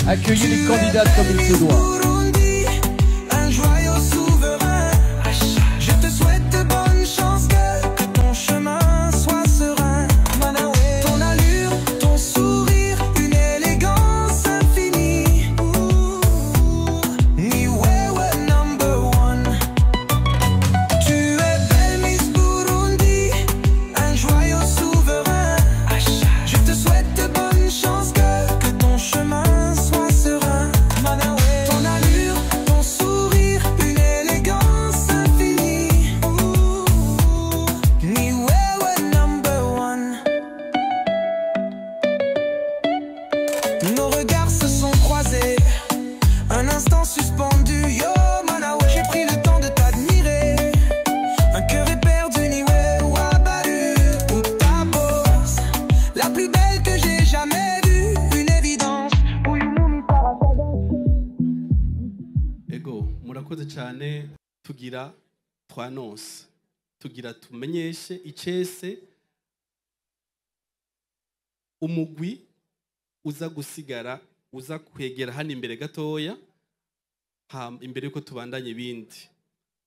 Accueillez les candidates comme il se doit. Un joyau souverain. Je te souhaite bonne chance, que ton chemin soit serein. Ton allure, ton sourire, une élégance infinie. Niwewe #1. Tu es belle Miss Burundi, un joyau souverain. Je te souhaite bonne chance, que ton chemin soit serein. Ton allure, ton sourire, une élégance infinie. Niwewe #1. Nos regards se sont croisés, un instant suspendu. Yo Manawa, j'ai pris le temps de t'admirer. Un cœur est perdu, Niwewe abattu. Ou ta bosse, la plus belle que j'ai jamais vue. Une évidence. Ego murakoze cyane tugira twanonse tugira tumenyeshe icese umugwi uza gusigara uza kwegera hano imbere gatoya imbere yuko tubandanye ibindi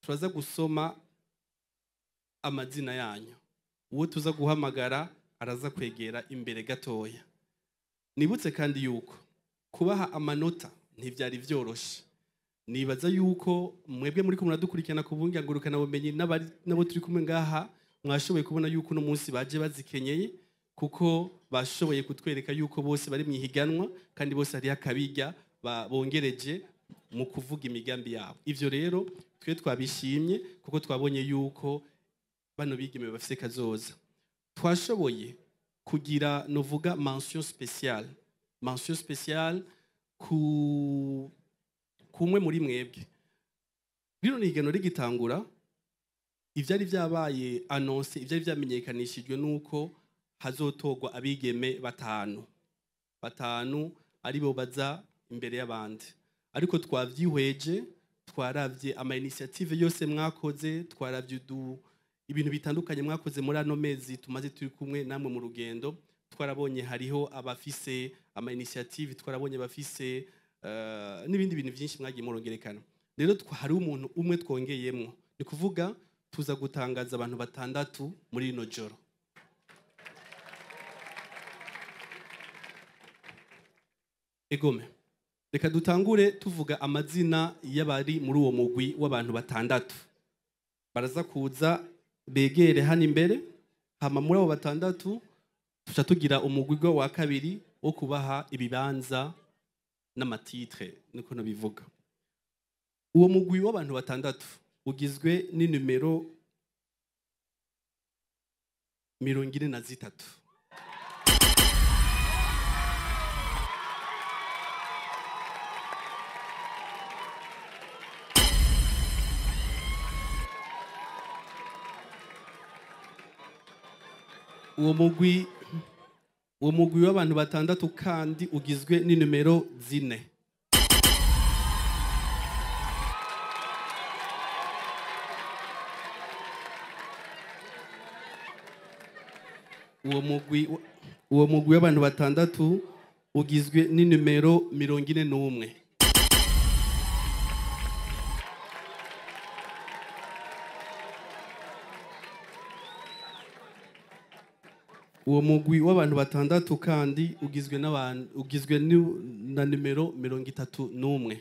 turaza gusoma amazina yanyu uwo tuza guhamagara araza kwegera imbere gatoya nibutse kandi yuko kubaha amanota ntivyari vyoroshe nibaza yuko mwebwe muri kumwe muradukurikirana ku bungangurukana bumenyi nabo turi kumwe ngaha mwashoboye kubona yuko no munsi baje bazikenyeye kuko bashoboye kutwereka yuko bose bari mwihiganwa kandi bose hari akabijya bongereje mu kuvuga imigambi yabo ivyo rero twe twabishimye kuko twabonye yuko bano bigeme bafise kazoza twashoboye kugira novuga mention spéciale kumwe muri mwebwe rino nigano rigitangura ivyari vyabaye annonce ivyari vyamenyekanishijwe nuko hazotogwa abigeme batanu aribo baza imbere y'abandi ariko twavyihweje twaravye ama initiative yose mwakoze twaravye ibintu bitandukanye mwakoze muri ano mezi tumaze turi kumwe namwe mu rugendo twarabonye hariho abafise ama initiative twarabonye bafise n'ibindi bintu byinshi mwagiye murongerekana rero hari umuntu umwe twongeyemo ni kuvuga tuza gutangaza abantu 6 muri rino joro egome reka dutangure tuvuga amazina y'abari muri uwo mugwi w'abantu 6 baraza kuza begere hano imbere hama muri abo 6 tuca tugira umugwi wa kabiri wo kubaha ibibanza n'amatitre niko nabivuga uwo mugwi w'abantu 6 ugizwe n'inumero 43 uwo mugwi w'abantu 6 kandi ugizwe n'inumero 4 uwo mugwi w'abantu 6 ugizwe n'inumero 41 uwo mugwi w'abantu 6 kandi ugizwe na numero 31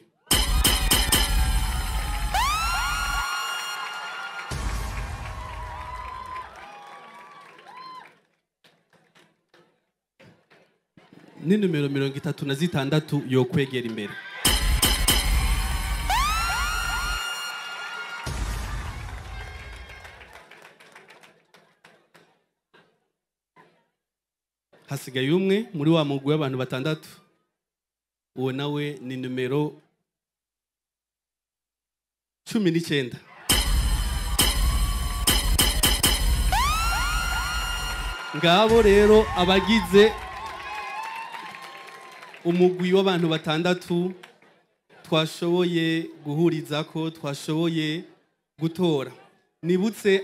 ni numero 36 yo kwegera imbere hasigaye umwe muri wa mugwi w'abantu 6 uwo nawe ni numero 19 ngabo rero abagize umugwi w'abantu 6 twashoboye guhuriza ko twashoboye gutora nibutse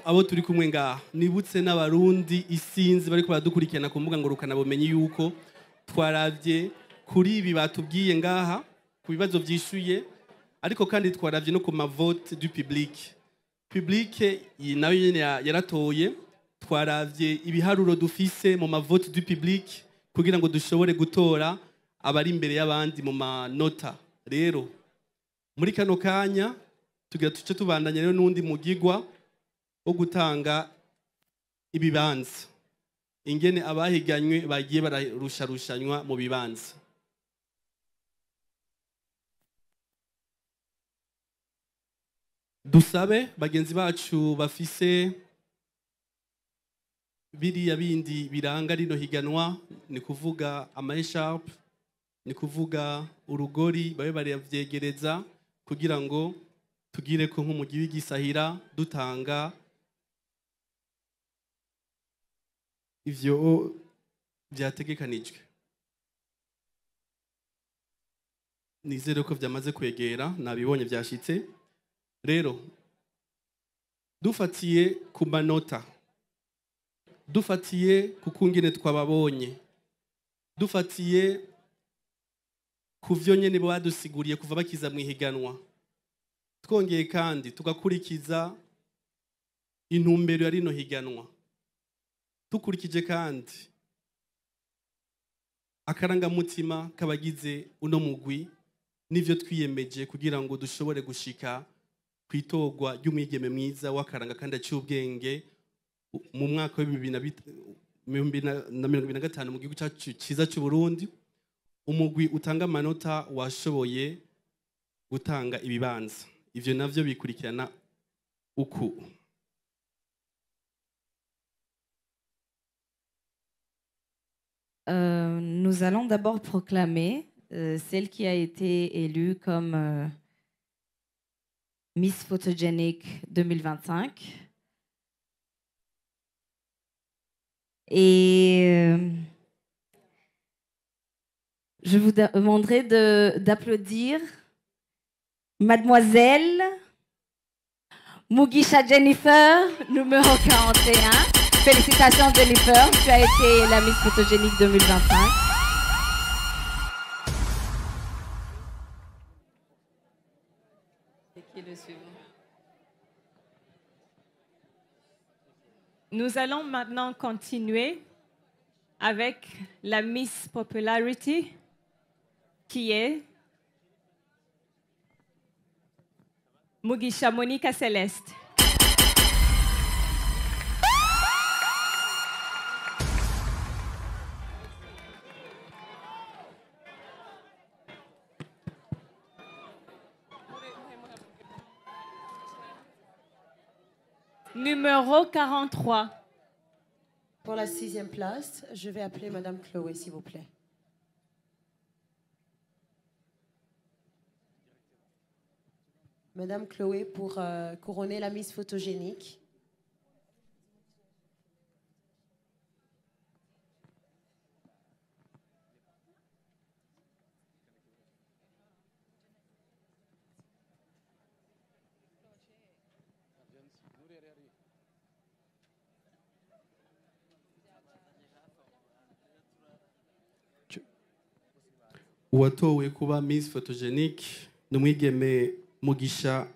abo turi kumwe ngaha nibutse n'abarundi isinzi bariko baradukurikirana ku mbuga ngurukana bumenyi yuko twaravye kuri ibi batubwiye ngaha ku bibazo byishuye ariko kandi twaravye no ku mavote du public nayo nyene yaratoye twaravye ibiharuro dufise mu mavote du public kugira ngo dushobore gutora abari imbere y'abandi mu manota rero muri kano kanya tugira tuce tubandanya rero n'undi mugigwa wo gutanga ibibanza ingene abahiganywe bagiye bararusharushanywa mu bibanza dusabe bagenzi bacu bafise biriya bindi biranga rino higanwa ni kuvuga ama-echarpe ni kuvuga urugori babe baravyegereza kugira ngo tugire ko nk'umugi w'igisahira dutanga ivyo vyategekanijwe nizere ko vyamaze kwegera nabibonye vyashitse rero dufatiye ku manota dufatiye ku kungene twababonye dufatiye ku vyo nyene badusiguriye kuva bakiza mu ihiganwa twongeye kandi tugakurikiza intumbero ya rino higanwa tukurikije kandi akarangamutima kabagize uno mugwi n'ivyo twiyemeje kugira ngo dushobore gushika kwitogwa ry'umwigeme mwiza w'akaranga kandi acubwenge mu mwaka wa 2025 mu gihugu cyacu ciza cy'u Burundi umugwi utanga amanota washoboye gutanga ibibanza ivyo navyo bikurikirana uku Nous allons d'abord proclamer celle qui a été élue comme Miss Photogenic 2025. Et je vous demanderai d'applaudir Mademoiselle Mugisha Jennifer, numéro 41. Félicitations Jennifer, tu as été la Miss Photogenic 2025. C'est qui le suivant? Nous allons maintenant continuer avec la Miss Popularity qui est Mugisha Monica Céleste. Numéro 43. Pour la 6e place, je vais appeler Madame Chloé, s'il vous plaît. Madame Chloé, pour couronner la Miss Photogenic. uwatowe kuba Miss Photogenic n'umwigeme Mugisha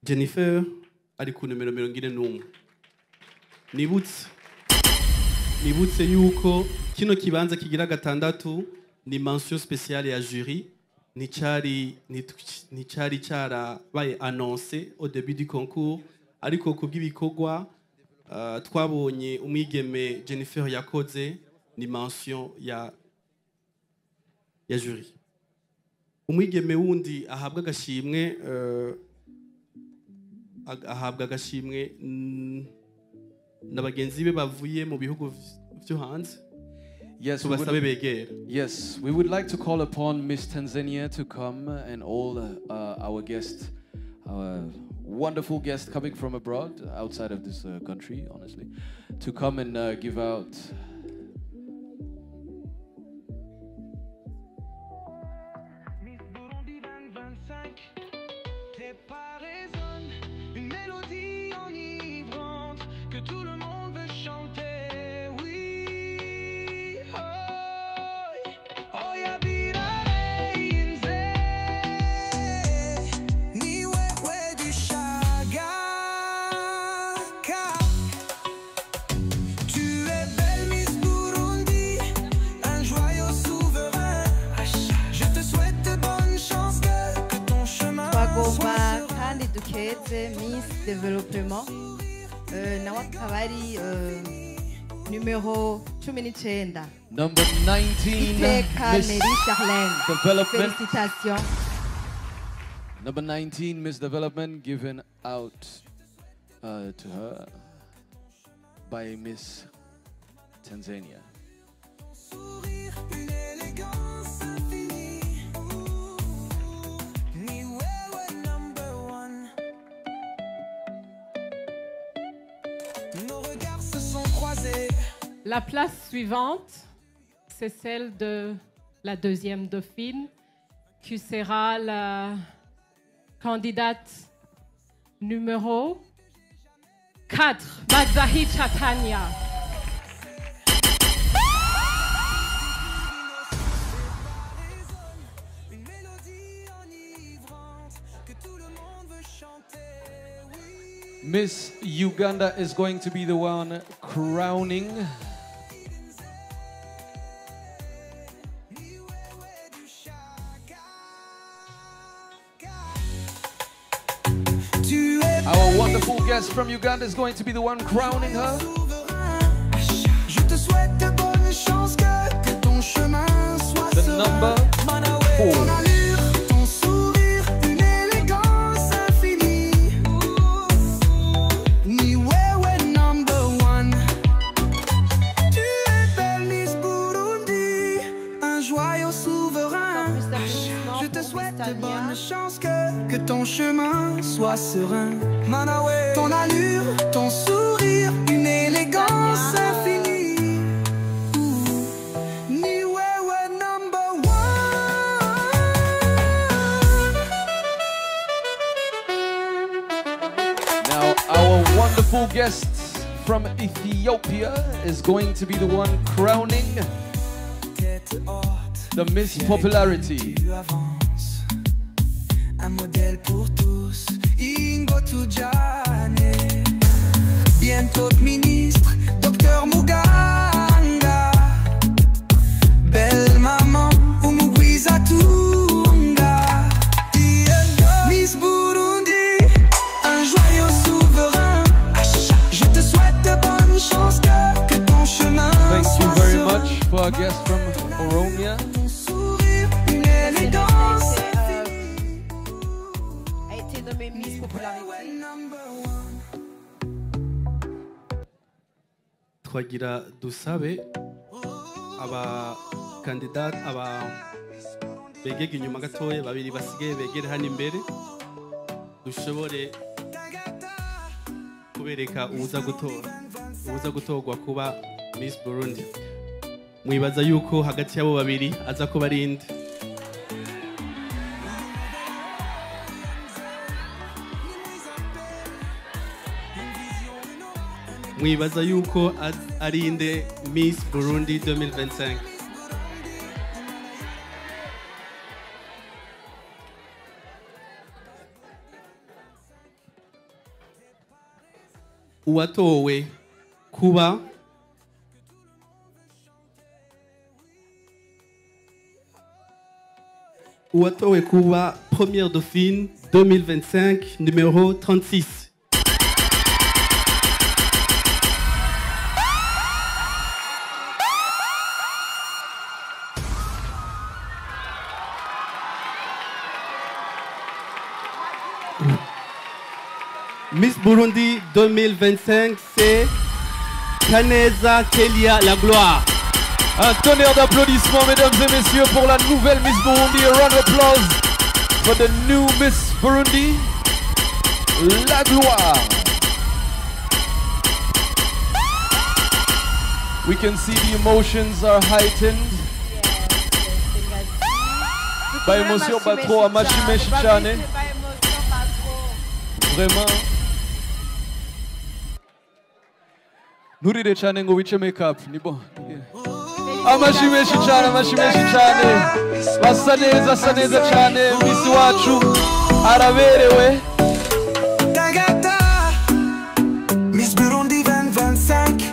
Jennifer ari ku numero 41 nibutse yuko kino kibanza kigira gatandatu ni mention spéciale ya jury nicari carabaye annoncé au début du concours ariko kubw'ibikorwa twabonye umwigeme Jennifer yakoze ni mention ya jury umwigeme wundi ahabwa agashimwe n'abagenzi be bavuye mu bihugu byo hanze. Yes, we would like to call upon Miss Tanzania to come and all our guests, our wonderful guests coming from abroad, outside of this country, honestly, to come and give out. Oh yeah, kandi dukeze Miss Development nawe akaba ari numero 19. Number 19, Iteka Miss Neri Charlene. Development. Félicitations. Number 19, Miss Development, given out to her by Miss Tanzania. La place suivante, c'est celle de la deuxième dauphine, qui sera la candidate numéro 4, Mazahit Chatania. Miss Uganda is going to be the one crowning our wonderful guest from Uganda is going to be the one crowning her. The number 4. Bonne chance que ton chemin soit serein. Manawe, ton allure, ton sourire, une élégance infinie. Niwewe number 1. Now our wonderful guest from Ethiopia is going to be the one crowning the Miss Popularity. Un modèle pour tous, Ingo Tujane. Bientôt ministre, docteur Muganga. Belle maman, Umugwiza Tunga. Miss Burundi, un joyeux souverain. Je te souhaite de bonnes chances, que ton chemin Thank you soit very serein. much for our guest from Oromia. Ton sourire, une élégance. Nommée Miss Popularity. twagira dusabe aba candidate aba begega inyuma gatoya babiri basigaye begere hano imbere dushobore kubereka uza gutorwa kuba Miss Burundi. Mwibaza yuko hagati yabo babiri aza kuba ari inde? Mwibaza yuko ari inde Miss Burundi 2025? Uwatowe kuba première dauphine 2025 numéro 36. Miss Burundi 2025, c'est Kaneza Kelia La Gloire. Un tonnerre d'applaudissements, mesdames et messieurs, pour la nouvelle Miss Burundi. A round of applause for the new Miss Burundi, La Gloire. We can see the emotions are heightened. Ba emotion pas trop, amashi cyane. Vraiment. Nturire cyane ngo wice make-up, ni bon. Amashi menshi cyane. Basa neza cyane, Miss wacu araberewe. Tagata, Miss Burundi 2025.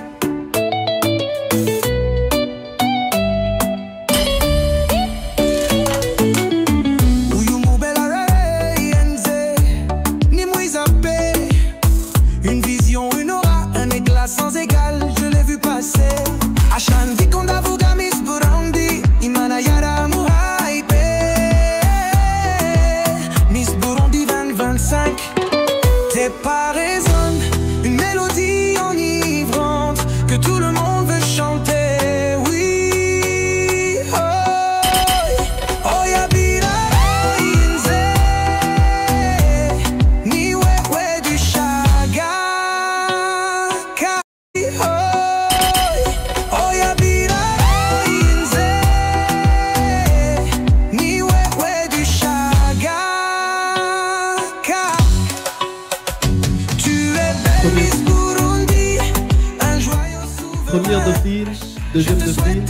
Première dauphine, deuxième dauphine.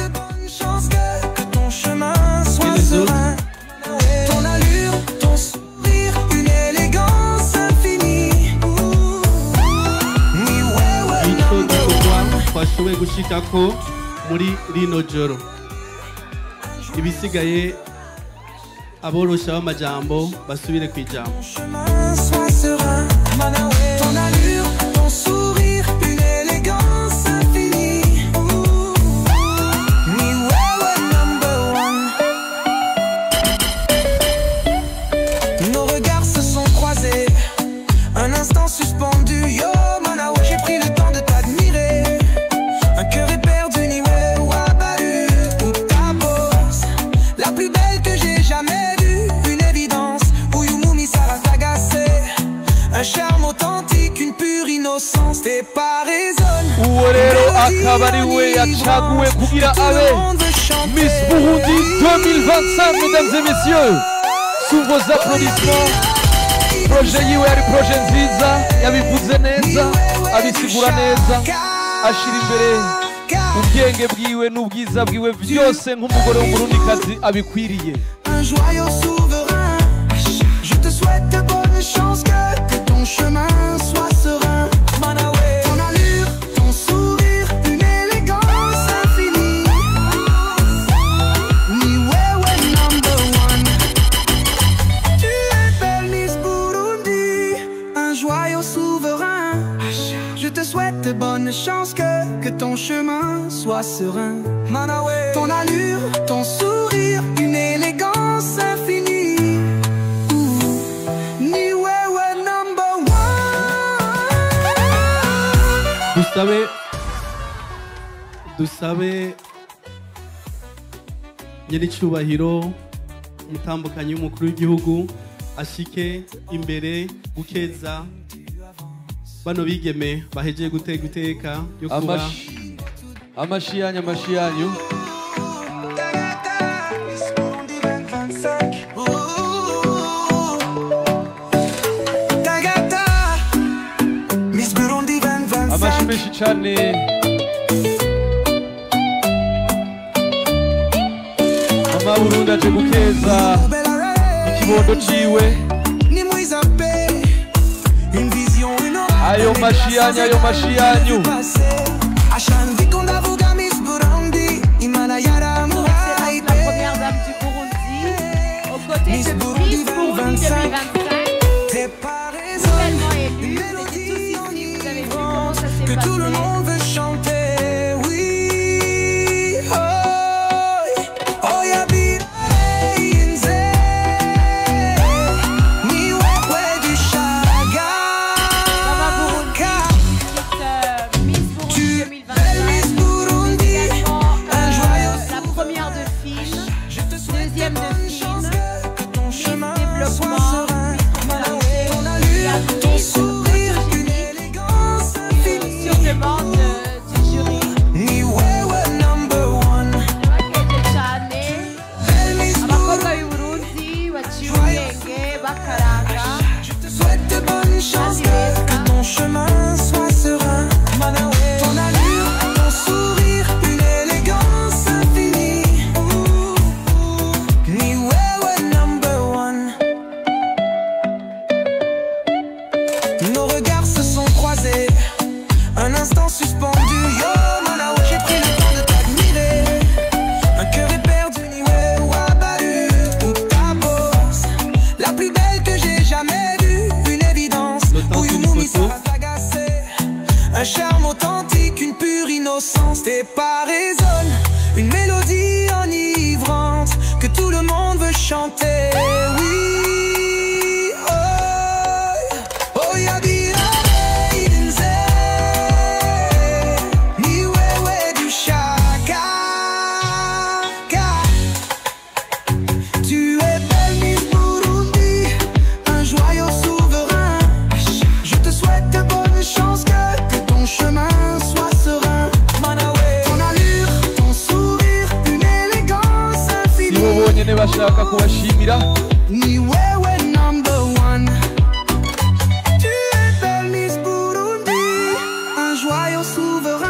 Que ton chemin soit serein. Ton allure, ton sourire, une élégance infinie. Ni wewe Icyo gikorwa twashoboye gushikako muri rino joro. Ibisigaye aborosha b'amajambo basubire ku ijambo. chemin soit serein. Ton allure, ton sourire, une élégance infinie. Ni wewe number one. Nos regards se sont croisés, un instant suspendu. Yo Manawa, j'ai pris le temps de t'admirer. Un cœur éperdu, ni ouais ou abattu. Toute ta pose, la plus belle que j'ai jamais vue. Une évidence, Uyumumi Saratagase. Un charme authentique, une pure innocence. T'es pas raisonne. uwo rero akaba ari we yacaguwe kugira abe Miss Burundi 2025, mesdames et messieurs. Sous vos applaudissements, projet yiwe ari projet nziza, yabivuze neza, abisigura neza, ashira imbere ubwenge bwiwe n'ubwiza bwiwe byose nk'umugore w'umurundikazi abikwiriye. Un joyau souverain. Je te souhaite de bonnes chances, que ton chemin soit serein. Manawe, ton allure, ton sourire, une élégance infinie. Ni wewe number one. Tu es belle Miss Burundi, un joyau souverain. Je te souhaite de bonnes chances, que ton chemin soit serein. Manawe, ton allure, ton sourire, une élégance infinie. Ni wewe number one. dusabe nyir'icyubahiro umutambukanyi w'umukuru w'igihugu ashike imbere gukeza bano bigeme bahejeje gutega iteka yo kuba Amashi yanyu. Tagata, Miss Burundi 2025. Amashi menshi cyane. Mama Burundi aje gukeza ikibondo ciwe. Ni mwiza pe, une vision, une aura. Ayo mashi yanyu. C'est la première dame du Burundi, aux côtés de Miss Burundi 2025. Tellement élue, vous êtes tous ici, vous avez vu comment ça s'est que passé. tout le monde veut chanter, oui. Oh, oh, yabira inze, ni wewe du shaga. Miss Burundi 2025. Également la première de film, deuxième de film, Miss Développement, Ton sourire, une élégance infinie. sur demande du jury. Ni wewe number one. Abakobwa b'i Burundi baciye ubwenge bakaranga. Je te souhaite de bonnes chances, que ton chemin soit serein. Ton allure, ton sourire, une élégance infinie. Ni wewe number one. Nos regards se sont croisés, un instant suspendu. Yo Manawa, j'ai pris le temps de t'admirer. Un cœur éperdu, ni ouais ou abattu. Toute ta pose, la plus belle que j'ai jamais vue. Une évidence, Uyumumi Saratagase. Un charme authentique, une pure innocence. T'es pas raisonne, une mélodie enivrante que tout le monde veut chanter. Oui, oh, oh, yabira inze, ni wewe du shaka. Tu es belle Miss Burundi, un joyau souverain. Je te souhaite de bonnes chances, que ton chemin soit serein. Ton allure, ton sourire, une élégance infinie. Nibo bonyene bashaka kubashimira. Ni wewe number one. Tu es belle Miss Burundi, un joyau souverain.